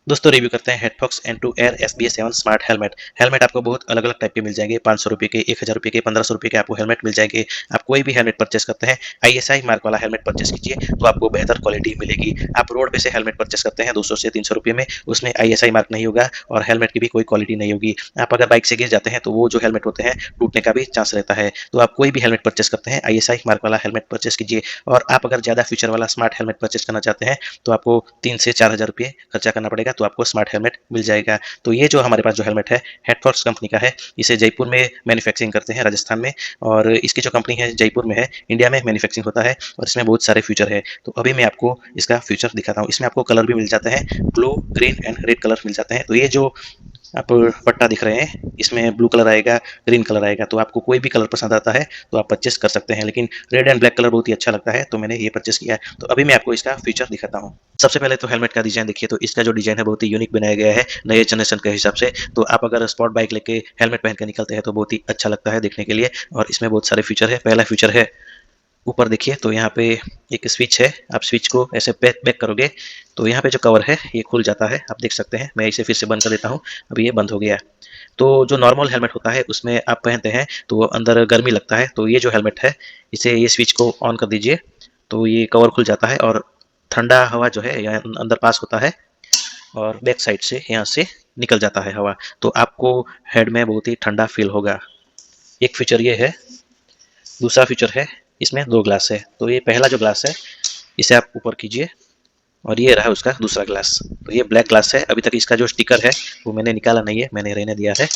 दोस्तों रिव्यू करते हैं हेडफॉक्स N2 Air SBA7 smart helmet. Helmet आपको बहुत अलग अलग टाइप के मिल जाएंगे, 500 रुपये के, 1000 रुपये के, 1500 रुपये के आपको हेलमेट मिल जाएंगे। आप कोई भी हेलमेट परचेस करते हैं ISI मार्क वाला हेलमेट परचेस कीजिए तो आपको बेहतर क्वालिटी मिलेगी। आप रोड पे से हेलमेट परचेस करते हैं 200 से 300 रुपये में, उसमें ISI मार्क नहीं होगा और हेलमेट की भी कोई क्वालिटी नहीं होगी। आप अगर बाइक से गिर जाते हैं तो वो जो हेलमेट होते हैं टूटने का भी चांस रहता है। तो आप कोई भी हेलमेट परचेस करते हैं ISI मार्क वाला हेलमेट परचेस कीजिए। और आप अगर ज़्यादा फीचर वाला स्मार्ट हेलमेट परचेस करना चाहते हैं तो आपको 3 से 4000 रुपये खर्चा करना पड़ेगा, तो आपको स्मार्ट हेलमेट मिल जाएगा। तो ये जो हमारे पास जो हेलमेट है हेडफॉक्स कंपनी का है, इसे जयपुर में मैन्युफैक्चरिंग करते हैं, राजस्थान में। और इसकी जो कंपनी है जयपुर में है, इंडिया में मैन्युफैक्चरिंग होता है और इसमें बहुत सारे फीचर है। तो अभी मैं आपको इसका फीचर दिखाता हूँ। इसमें आपको कलर भी मिल जाते हैं, blue, green and red colour मिल जाते हैं। तो ये जो आप पट्टा दिख रहे हैं इसमें ब्लू कलर आएगा, ग्रीन कलर आएगा। तो आपको कोई भी कलर पसंद आता है तो आप परचेस कर सकते हैं, लेकिन रेड एंड ब्लैक कलर बहुत ही अच्छा लगता है तो मैंने ये परचेस किया है। तो अभी मैं आपको इसका फीचर दिखाता हूँ। सबसे पहले तो हेलमेट का डिजाइन देखिए, तो इसका जो डिजाइन है बहुत ही यूनिक बनाया गया है नए जनरेशन के हिसाब से। तो आप अगर स्पोर्ट बाइक लेके हेलमेट पहन के निकलते हैं तो बहुत ही अच्छा लगता है देखने के लिए। और इसमें बहुत सारे फीचर है। पहला फीचर है, ऊपर देखिए तो यहाँ पे एक स्विच है। आप स्विच को ऐसे बैक करोगे तो यहाँ पे जो कवर है ये खुल जाता है, आप देख सकते हैं। मैं इसे फिर से बंद कर देता हूँ, अभी ये बंद हो गया। तो जो नॉर्मल हेलमेट होता है उसमें आप पहनते हैं तो अंदर गर्मी लगता है। तो ये जो हेलमेट है इसे ये स्विच को ऑन कर दीजिए तो ये कवर खुल जाता है और ठंडा हवा जो है यहाँ अंदर पास होता है और बैक साइड से यहाँ से निकल जाता है हवा। तो आपको हेड में बहुत ही ठंडा फील होगा। एक फीचर ये है। दूसरा फीचर है, इसमें 2 ग्लास है। तो ये पहला जो ग्लास है इसे आप ऊपर कीजिए और ये रहा उसका दूसरा ग्लास। तो ये ब्लैक ग्लास है। अभी तक इसका जो स्टिकर है वो मैंने निकाला नहीं है, मैंने रहने दिया है।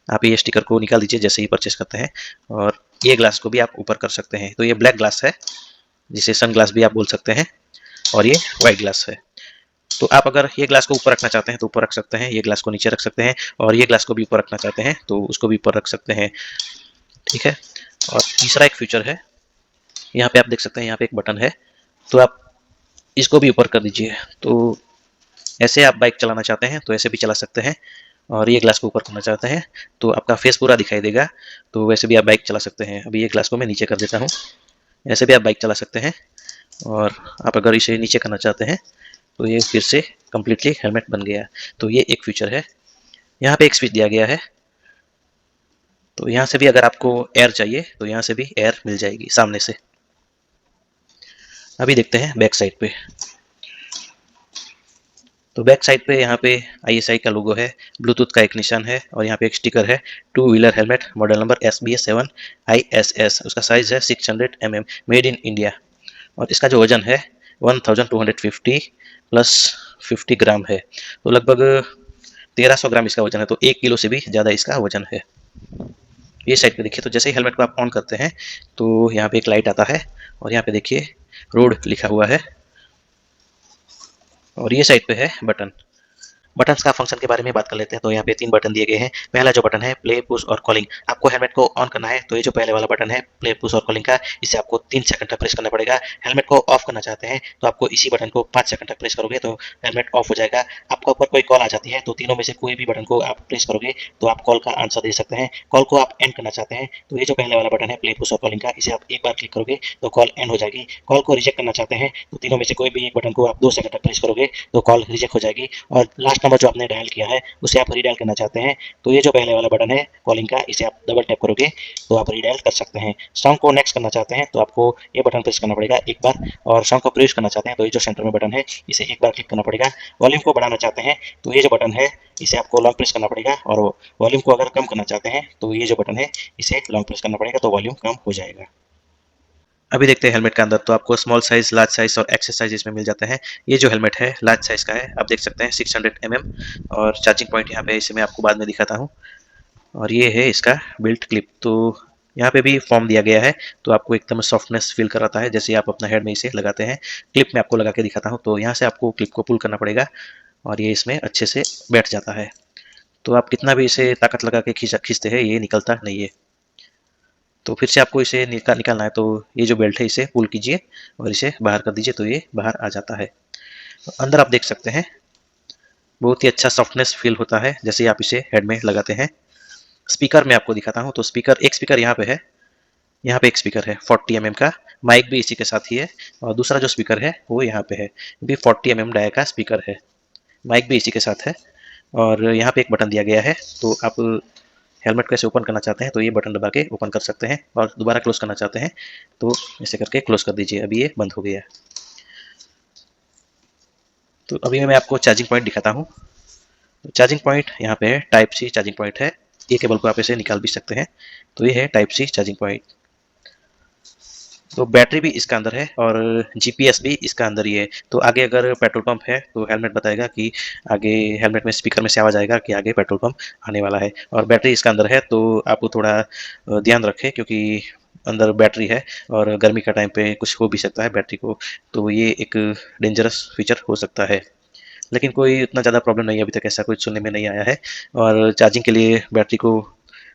आप ये स्टिकर को निकाल दीजिए जैसे ही परचेस करते हैं। और ये ग्लास को भी आप ऊपर कर सकते हैं। तो ये ब्लैक ग्लास है जिसे सन ग्लास भी आप बोल सकते हैं, और ये व्हाइट ग्लास है। तो आप अगर ये ग्लास को ऊपर रखना चाहते हैं तो ऊपर रख सकते हैं, ये ग्लास को नीचे रख सकते हैं, और ये ग्लास को भी ऊपर रखना चाहते हैं तो उसको भी ऊपर रख सकते हैं। ठीक है। और तीसरा एक फीचर है, यहाँ पे आप देख सकते हैं यहाँ पे एक बटन है, तो आप इसको भी ऊपर कर दीजिए। तो ऐसे आप बाइक चलाना चाहते हैं तो ऐसे भी चला सकते हैं, और ये ग्लास को ऊपर करना चाहते हैं तो आपका फेस पूरा दिखाई देगा। तो वैसे भी आप बाइक चला सकते हैं। अभी ये ग्लास को मैं नीचे कर देता हूँ, ऐसे भी आप बाइक चला सकते हैं। और आप अगर इसे नीचे करना चाहते हैं तो ये फिर से कम्प्लीटली हेलमेट बन गया। तो ये एक फीचर है। यहाँ पे एक स्विच दिया गया है, तो यहाँ से भी अगर आपको एयर चाहिए तो यहाँ से भी एयर मिल जाएगी सामने से। अभी देखते हैं बैक साइड पे। तो बैक साइड पे यहाँ पे ISI का लोगो है, ब्लूटूथ का एक निशान है, और यहाँ पे एक स्टिकर है 2 wheeler helmet model number SBA7 ISS। उसका साइज है 600 mm, मेड इन इंडिया। और इसका जो वजन है 1250 प्लस 50 ग्राम है। तो लगभग 1300 ग्राम इसका वजन है। तो 1 किलो से भी ज़्यादा इसका वजन है। ये साइड पे देखिए, तो जैसे ही हेलमेट को आप ऑन करते हैं तो यहाँ पे एक लाइट आता है, और यहाँ पे देखिए रोड लिखा हुआ है। और ये साइड पे है बटन। बटन्स का फंक्शन के बारे में बात कर लेते हैं। तो यहाँ पे 3 बटन दिए गए हैं। पहला जो बटन है प्ले, पुश और कॉलिंग। आपको हेलमेट को ऑन करना है तो ये जो पहले वाला बटन है प्ले, पुश और कॉलिंग का, इसे आपको 3 सेकंड तक प्रेस करना पड़ेगा। हेलमेट को ऑफ करना चाहते हैं तो आपको इसी बटन को 5 सेकंड तक प्रेस करोगे तो हेलमेट ऑफ हो जाएगा। आपका ऊपर कोई कॉल आ जाती है तो तीनों में से कोई भी बटन को आप प्रेस करोगे तो आप कॉल का आंसर दे सकते हैं। कॉल को आप एंड करना चाहते हैं तो ये जो पहले वाला बटन है प्ले, पुश और कॉलिंग का, इसे आप एक बार क्लिक करोगे तो कॉल एंड हो जाएगी। कॉल को रिजेक्ट करना चाहते हैं तो तीनों में से कोई भी एक बटन को आप 2 सेकंड तक प्रेस करोगे तो कॉल रिजेक्ट हो जाएगी। और लास्ट नंबर जो आपने डायल किया है उसे आप रीडायल करना चाहते हैं तो ये जो पहले वाला बटन है कॉलिंग का, इसे आप डबल टैप करोगे तो आप रीडायल कर सकते हैं। सॉन्ग को नेक्स्ट करना चाहते हैं तो आपको ये बटन प्रेस करना पड़ेगा एक बार, और सॉन्ग को प्रेस करना चाहते हैं तो ये जो सेंटर में बटन है इसे एक बार क्लिक करना पड़ेगा। वॉल्यूम को बढ़ाना चाहते हैं तो ये जो बटन है इसे आपको लॉन्ग प्रेस करना पड़ेगा, और वॉल्यूम को अगर कम करना चाहते हैं तो ये जो बटन है इसे लॉन्ग प्रेस करना पड़ेगा तो वॉल्यूम कम हो जाएगा। अभी देखते हैं हेलमेट के अंदर। तो आपको स्मॉल साइज, लार्ज साइज और एक्सेस साइज इसमें मिल जाते हैं। ये जो हेलमेट है लार्ज साइज का है, आप देख सकते हैं 600 mm, और चार्जिंग पॉइंट यहाँ पे इसे मैं आपको बाद में दिखाता हूँ। और ये है इसका बेल्ट क्लिप। तो यहाँ पे भी फॉर्म दिया गया है तो आपको एकदम सॉफ्टनेस फील कराता है जैसे आप अपना हेड में इसे लगाते हैं। क्लिप में आपको लगा के दिखाता हूँ। तो यहाँ से आपको क्लिप को पुल करना पड़ेगा और ये इसमें अच्छे से बैठ जाता है। तो आप कितना भी इसे ताकत लगा के खींचते हैं ये निकलता नहीं है। तो फिर से आपको इसे निकालना है तो ये जो बेल्ट है इसे पुल कीजिए और इसे बाहर कर दीजिए तो ये बाहर आ जाता है। तो अंदर आप देख सकते हैं बहुत ही अच्छा सॉफ्टनेस फील होता है जैसे आप इसे हेड में लगाते हैं। स्पीकर में आपको दिखाता हूँ। तो एक स्पीकर यहाँ पे है, यहाँ पे एक स्पीकर है 40 mm का, माइक भी इसी के साथ ही है। और दूसरा जो स्पीकर है वो यहाँ पे है, भी 40 mm डाया का स्पीकर है। माइक भी इसी के साथ है और यहाँ पे एक बटन दिया गया है। तो आप हेलमेट को ऐसे ओपन करना चाहते हैं तो ये बटन दबा के ओपन कर सकते हैं और दोबारा क्लोज करना चाहते हैं तो ऐसे करके क्लोज कर दीजिए। अभी ये बंद हो गया। तो अभी मैं आपको चार्जिंग पॉइंट दिखाता हूँ। तो चार्जिंग पॉइंट यहाँ पे है, टाइप सी चार्जिंग पॉइंट है। ये केबल को आप ऐसे निकाल भी सकते हैं। तो ये है टाइप सी चार्जिंग पॉइंट। तो बैटरी भी इसका अंदर है और जीपीएस भी इसका अंदर ही है। तो आगे अगर पेट्रोल पंप है तो हेलमेट बताएगा कि आगे, हेलमेट में स्पीकर में से आवाज आएगा कि आगे पेट्रोल पंप आने वाला है। और बैटरी इसका अंदर है तो आप थोड़ा ध्यान रखें क्योंकि अंदर बैटरी है और गर्मी का टाइम पे कुछ हो भी सकता है बैटरी को। तो ये एक डेंजरस फीचर हो सकता है, लेकिन कोई उतना ज़्यादा प्रॉब्लम नहीं है, अभी तक ऐसा कुछ सुनने में नहीं आया है। और चार्जिंग के लिए बैटरी को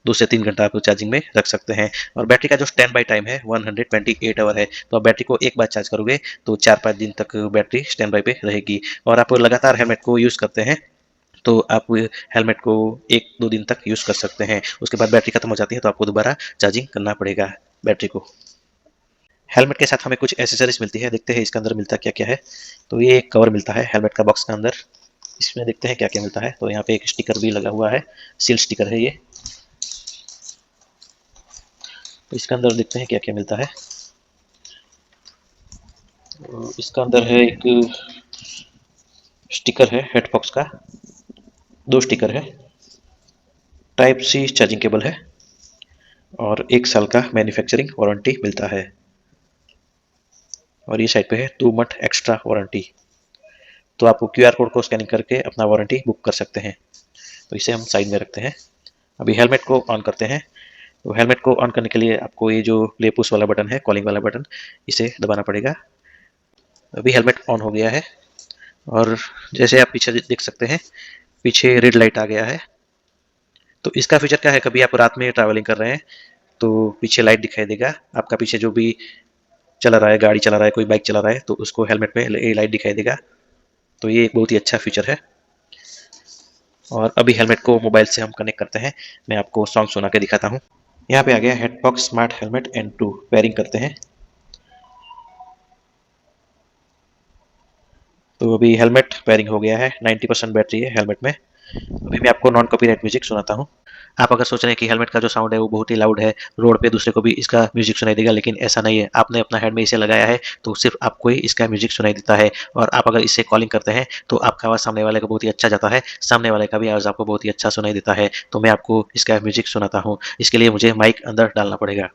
2 से 3 घंटा आप चार्जिंग में रख सकते हैं। और बैटरी का जो स्टैंड बाई टाइम है 128 आवर है। तो आप बैटरी को एक बार चार्ज करोगे तो 4-5 दिन तक बैटरी स्टैंड बाई पे रहेगी। और आप लगातार हेलमेट को यूज़ करते हैं तो आप हेलमेट को 1-2 दिन तक यूज़ कर सकते हैं। उसके बाद बैटरी खत्म हो जाती है तो आपको दोबारा चार्जिंग करना पड़ेगा बैटरी को। हेलमेट के साथ हमें कुछ एसेसरीज मिलती है, देखते हैं इसके अंदर मिलता क्या क्या है। तो ये एक कवर मिलता है हेलमेट का बॉक्स के अंदर। इसमें देखते हैं क्या क्या मिलता है। तो यहाँ पे एक स्टिकर भी लगा हुआ है, सील स्टिकर है ये। तो इसके अंदर देखते हैं क्या क्या मिलता है। तो इसका अंदर है एक स्टिकर है हेडफॉक्स का, 2 स्टिकर है, टाइप सी चार्जिंग केबल है और 1 साल का मैन्युफैक्चरिंग वारंटी मिलता है। और ये साइड पे है 2 मंथ एक्स्ट्रा वारंटी। तो आप क्यूआर कोड को स्कैनिंग करके अपना वारंटी बुक कर सकते हैं। तो इसे हम साइड में रखते हैं। अभी हेलमेट को ऑन करते हैं। तो हेलमेट को ऑन करने के लिए आपको ये जो प्ले पुश वाला बटन है, कॉलिंग वाला बटन, इसे दबाना पड़ेगा। अभी हेलमेट ऑन हो गया है और जैसे आप पीछे देख सकते हैं, पीछे रेड लाइट आ गया है। तो इसका फीचर क्या है, कभी आप रात में ट्रैवलिंग कर रहे हैं तो पीछे लाइट दिखाई देगा। आपका पीछे जो भी चला रहा है, गाड़ी चला रहा है, कोई बाइक चला रहा है, तो उसको हेलमेट में ये लाइट दिखाई देगा। तो ये एक बहुत ही अच्छा फीचर है। और अभी हेलमेट को मोबाइल से हम कनेक्ट करते हैं। मैं आपको सॉन्ग सुना के दिखाता हूँ। यहाँ पे आ गया हेडफॉक्स स्मार्ट हेलमेट N2, पेयरिंग करते हैं। तो अभी हेलमेट पेयरिंग हो गया है, 90% बैटरी है हेलमेट में। अभी मैं आपको नॉन कॉपीराइट म्यूजिक सुनाता हूँ। आप अगर सोच रहे हैं कि हेलमेट का जो साउंड है वो बहुत ही लाउड है, रोड पे दूसरे को भी इसका म्यूजिक सुनाई देगा, लेकिन ऐसा नहीं है। आपने अपना हेड में इसे लगाया है तो सिर्फ आपको ही इसका म्यूजिक सुनाई देता है। और आप अगर इससे कॉलिंग करते हैं तो आपका आवाज़ सामने वाले को बहुत ही अच्छा जाता है, सामने वाले का भी आवाज़ आपको बहुत ही अच्छा सुनाई देता है। तो मैं आपको इसका म्यूजिक सुनाता हूँ। इसके लिए मुझे माइक अंदर डालना पड़ेगा।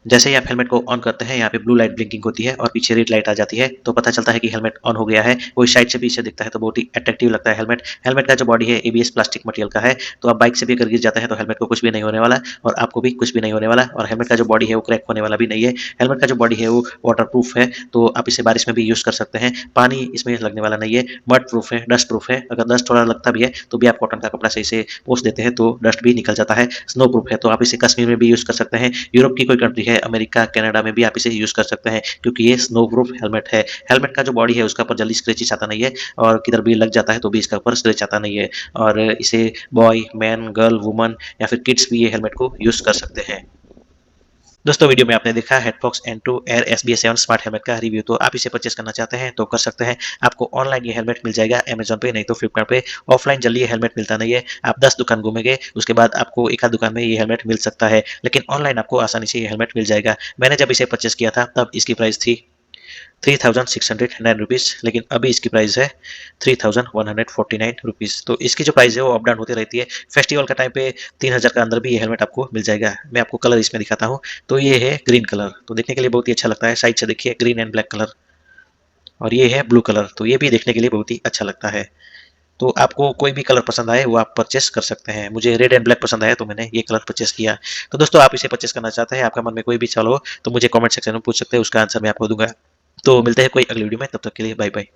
जैसे ही आप हेलमेट को ऑन करते हैं, यहाँ पे ब्लू लाइट ब्लिंकिंग होती है और पीछे रेड लाइट आ जाती है, तो पता चलता है कि हेलमेट ऑन हो गया है। कोई साइड से पीछे दिखता है तो बहुत ही अट्रैक्टिव लगता है हेलमेट। हेलमेट का जो बॉडी है एबीएस प्लास्टिक मटेरियल का है, तो आप बाइक से भी अगर गिर जाता है तो हेलमेट को कुछ भी नहीं होने वाला और आपको भी कुछ भी नहीं होने वाला। और हेलमेट का जो बॉडी है वो क्रैक होने वाला भी नहीं है। हेलमेट का जो बॉडी है वो वाटर प्रूफ है, तो आप इसे बारिश में भी यूज़ कर सकते हैं। पानी इसमें लगने वाला नहीं है। मड प्रूफ है, डस्ट प्रूफ है। अगर डस्ट थोड़ा लगता भी है तो भी आप कॉटन का कपड़ा सही से पोंछ देते हैं तो डस्ट भी निकल जाता है। स्नो प्रूफ है, तो आप इसे कश्मीर में भी यूज़ कर सकते हैं। यूरोप की कोई कंट्री है, अमेरिका, कनाडा में भी आप इसे यूज़ कर सकते हैं क्योंकि ये स्नो प्रूफ हेलमेट है। हेलमेट का जो बॉडी है उसका ऊपर जल्दी स्क्रैचेस आता नहीं है और किधर भी लग जाता है तो भी इसका ऊपर स्क्रैच आता नहीं है। और इसे बॉय, मैन, गर्ल, वुमन या फिर किड्स भी ये हेलमेट को यूज़ कर सकते हैं। दोस्तों, वीडियो में आपने देखा हेडफॉक्स N2 air SBS7 smart helmet का रिव्यू। तो आप इसे परचेस करना चाहते हैं तो कर सकते हैं। आपको ऑनलाइन ये हेलमेट मिल जाएगा अमेजॉन पे, नहीं तो फ्लिपकार्ट पे। ऑफलाइन जल्दी ये हेलमेट मिलता नहीं है। आप 10 दुकान घूमेंगे उसके बाद आपको एक आध दुकान में ये हेलमेट मिल सकता है, लेकिन ऑनलाइन आपको आसानी से ये हेलमेट मिल जाएगा। मैंने जब इसे परचेस किया था तब इसकी प्राइस थी 3609 रुपीज़, लेकिन अभी इसकी प्राइस है 3149 रुपीज़। तो इसकी जो प्राइस है वो अप डाउन होती रहती है। फेस्टिवल का टाइम पे 3000 का अंदर भी ये हेलमेट आपको मिल जाएगा। मैं आपको कलर इसमें दिखाता हूँ। तो ये है ग्रीन कलर, तो देखने के लिए बहुत ही अच्छा लगता है। साइड से देखिए, ग्रीन एंड ब्लैक कलर। और ये है ब्लू कलर, तो ये भी देखने के लिए बहुत ही अच्छा लगता है। तो आपको कोई भी कलर पसंद आए वो आप परचेस कर सकते हैं। मुझे रेड एंड ब्लैक पसंद आया तो मैंने ये कलर परचेस किया। तो दोस्तों आप इसे परचेस करना चाहते हैं, आपका मन में कोई भी सवाल हो तो मुझे कमेंट सेक्शन में पूछ सकते हैं, उसका आंसर मैं आपको दूंगा। तो मिलते हैं कोई अगली वीडियो में, तब तक के लिए बाय बाय।